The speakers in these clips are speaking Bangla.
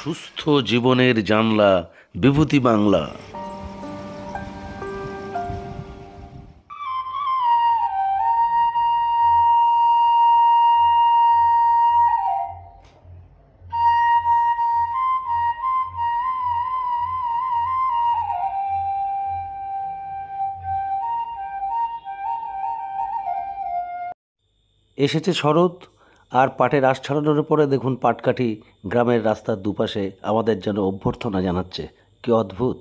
সুস্থ জীবনের জানলা বিভূতি বাংলা। এসেছে শরৎ, আর পাটের আশ ছাড়ানোর পরে দেখুন পাটকাঠি গ্রামের রাস্তার দুপাশে আমাদের যেন অভ্যর্থনা জানাচ্ছে। কি অদ্ভুত!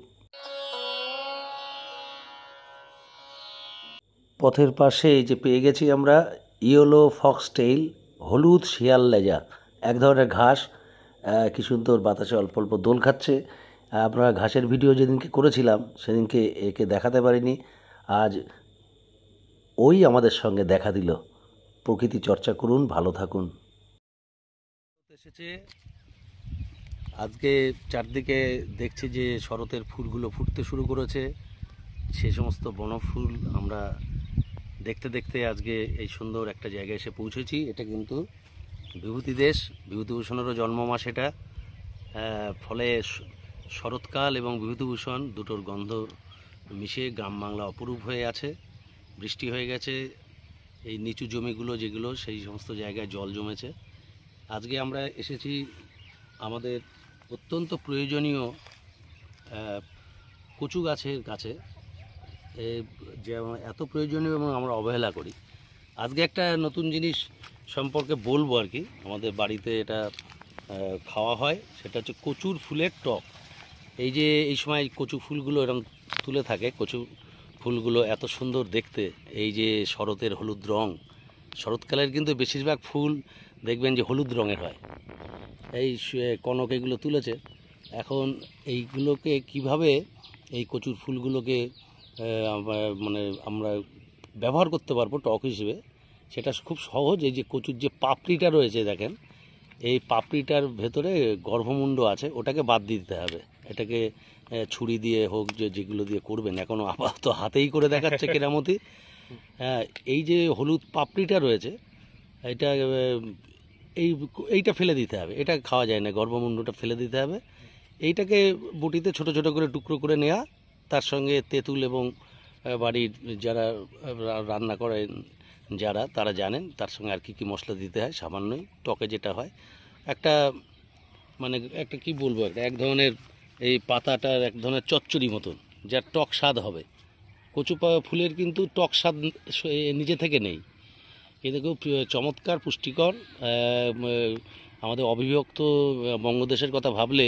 পথের পাশে এই যে পেয়ে গেছি আমরা ইয়েলো ফক্সটেইল, হলুদ শিয়াল লেজা, এক ধরনের ঘাস। কি সুন্দর বাতাসে অল্প অল্প দোল খাচ্ছে। আমরা ঘাসের ভিডিও যেদিনকে করেছিলাম সেদিনকে একে দেখাতে পারিনি। আজ ওই আমাদের সঙ্গে দেখা দিল। প্রকৃতি চর্চা করুন, ভালো থাকুন। এসেছে আজকে চারদিকে দেখছি যে শরতের ফুলগুলো ফুটতে শুরু করেছে। সেই সমস্ত বনফুল আমরা দেখতে দেখতে আজকে এই সুন্দর একটা জায়গায় এসে পৌঁছেছি। এটা কিন্তু বিভূতি দেশ, বিভূতিভূষণেরও জন্ম মাস এটা। ফলে শরৎকাল এবং বিভূতিভূষণ দুটোর গন্ধ মিশে গ্রাম বাংলা অপরূপ হয়ে আছে। বৃষ্টি হয়ে গেছে, এই নিচু জমিগুলো যেগুলো সেই সমস্ত জায়গায় জল জমেছে। আজকে আমরা এসেছি আমাদের অত্যন্ত প্রয়োজনীয় কচু গাছের কাছে, যে এত প্রয়োজনীয় এবং আমরা অবহেলা করি। আজকে একটা নতুন জিনিস সম্পর্কে বলবো আর কি। আমাদের বাড়িতে এটা খাওয়া হয়, সেটা হচ্ছে কচুর ফুলের টক। এই যে এই সময় কচু ফুলগুলো এরকম তুলে থাকে, কচু ফুলগুলো এত সুন্দর দেখতে। এই যে শরতের হলুদ রং, শরৎকালের কিন্তু বেশিরভাগ ফুল দেখবেন যে হলুদ রঙের হয়। এই কনক এগুলো তুলেছে। এখন এইগুলোকে কিভাবে এই কচুর ফুলগুলোকে মানে আমরা ব্যবহার করতে পারবো টক হিসেবে, সেটা খুব সহজ। এই যে কচুর যে পাপড়িটা রয়েছে দেখেন, এই পাপড়িটার ভেতরে গর্ভমুণ্ড আছে, ওটাকে বাদ দিতে হবে। এটাকে ছুরি দিয়ে হোক, যেগুলো দিয়ে করবেন, এখনও আপাতত হাতেই করে দেখাচ্ছে কেরামতি। হ্যাঁ, এই যে হলুদ পাপড়িটা রয়েছে, এটা এইটা ফেলে দিতে হবে। এটা খাওয়া যায় না, গর্ভমুণ্ডটা ফেলে দিতে হবে। এইটাকে বটিতে ছোট ছোট করে টুকরো করে নেওয়া, তার সঙ্গে তেঁতুল এবং বাড়ির যারা রান্না করেন যারা, তারা জানেন তার সঙ্গে আর কি মশলা দিতে হয়। সামান্যই টকে যেটা হয় একটা, মানে একটা কি বলবো, এক ধরনের এই পাতাটার এক ধরনের চচ্চড়ি মতন, যার টক স্বাদ হবে। কচু ফুলের কিন্তু টক স্বাদ নিজে থেকে নেই, কিন্তু খুব চমৎকার পুষ্টিকর। আমাদের অবিভক্ত বঙ্গদেশের কথা ভাবলে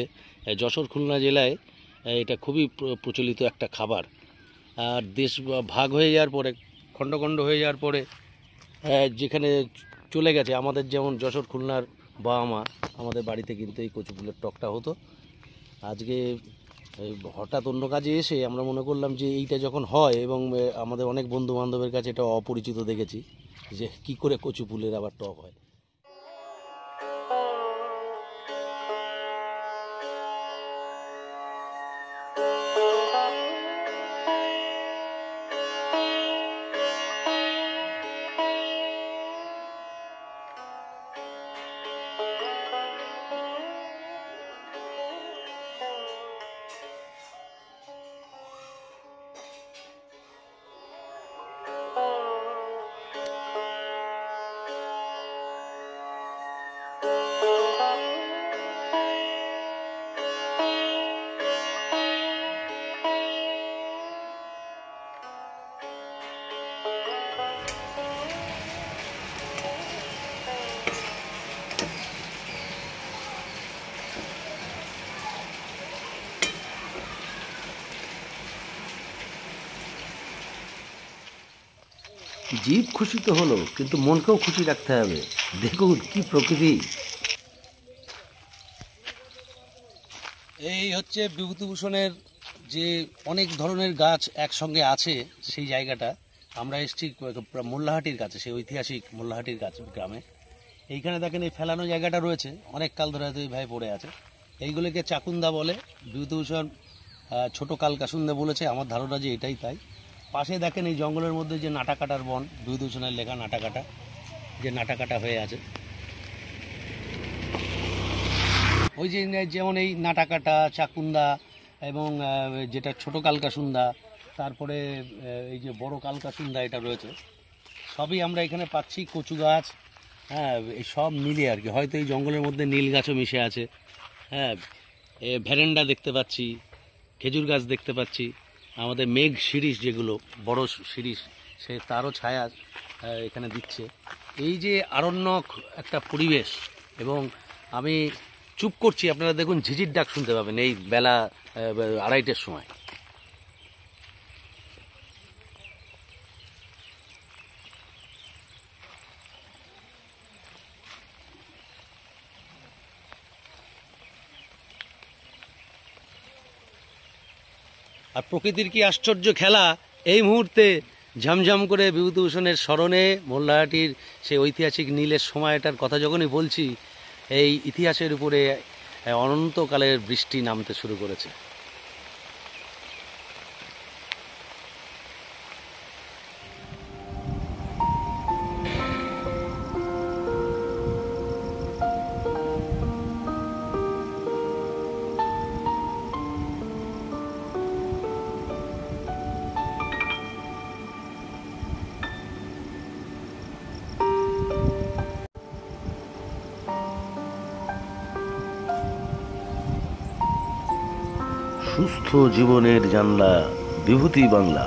যশোর খুলনা জেলায় এটা খুবই প্রচলিত একটা খাবার। আর দেশ ভাগ হয়ে যাওয়ার পরে, খণ্ড খণ্ড হয়ে যাওয়ার পরে যেখানে চলে গেছে, আমাদের যেমন যশোর খুলনার বাবা মা, আমাদের বাড়িতে কিন্তু এই কচু ফুলের টকটা হতো। আজকে হঠাৎ অন্য কাজে এসে আমরা মনে করলাম যে এইটা যখন হয়, এবং আমাদের অনেক বন্ধু বান্ধবের কাছে এটা অপরিচিত দেখেছি যে কি করে কচু ফুলের আবার টক হয়। জীব খুশি তো হলো, কিন্তু মনকেও খুশি রাখতে হবে। দেখুন কি প্রকৃতি! এই হচ্ছে বিভূতিভূষণের যে অনেক ধরনের গাছ একসঙ্গে আছে সেই জায়গাটা। আমরা এসেছি মোল্লাহাটির কাছে, সেই ঐতিহাসিক মোল্লাহাটির কাছে গ্রামে। এইখানে দেখেন এই ফেলানো জায়গাটা রয়েছে, অনেক কাল ধরে হয়তো এইভাবে পড়ে আছে। এইগুলোকে চাকুন্দা বলে। বিভূতিভূষণ ছোট কালকাসুন্দা বলেছে, আমার ধারণা যে এটাই তাই। পাশে দেখেন এই জঙ্গলের মধ্যে যে নাটাকাটার বন, বিভূতিভূষণের লেখা নাটাকাটা, যে নাটাকাটা হয়ে আছে। ওই যে যেমন এই নাটাকাটা, চাকুন্দা এবং যেটা ছোট কালকাসুন্দা, তারপরে এই যে বড় কালকাসুন্দা এটা রয়েছে, সবই আমরা এখানে পাচ্ছি। কচু গাছ, হ্যাঁ, এই সব মিলিয়ে আর কি। হয়তো এই জঙ্গলের মধ্যে নীল গাছও মিশে আছে, হ্যাঁ, ভ্যারেন্ডা দেখতে পাচ্ছি, খেজুর গাছ দেখতে পাচ্ছি, আমাদের মেঘ শিরীষ যেগুলো বড় শিরীষ, সে তারও ছায়া এখানে দিচ্ছে। এই যে আরণ্যক একটা পরিবেশ, এবং আমি চুপ করছি, আপনারা দেখুন ঝিঝির ডাক শুনতে পাবেন এই বেলা 2:30টার সময়। আর প্রকৃতির কি আশ্চর্য খেলা! এই মুহূর্তে ঝমঝম করে বিভূতিভূষণের স্মরণে মোল্লাহাটির সেই ঐতিহাসিক নীলের সময়টার কথা যখনই বলছি, এই ইতিহাসের উপরে অনন্তকালের বৃষ্টি নামতে শুরু করেছে। সুস্থ জীবনের জানলা বিভূতি বাংলা।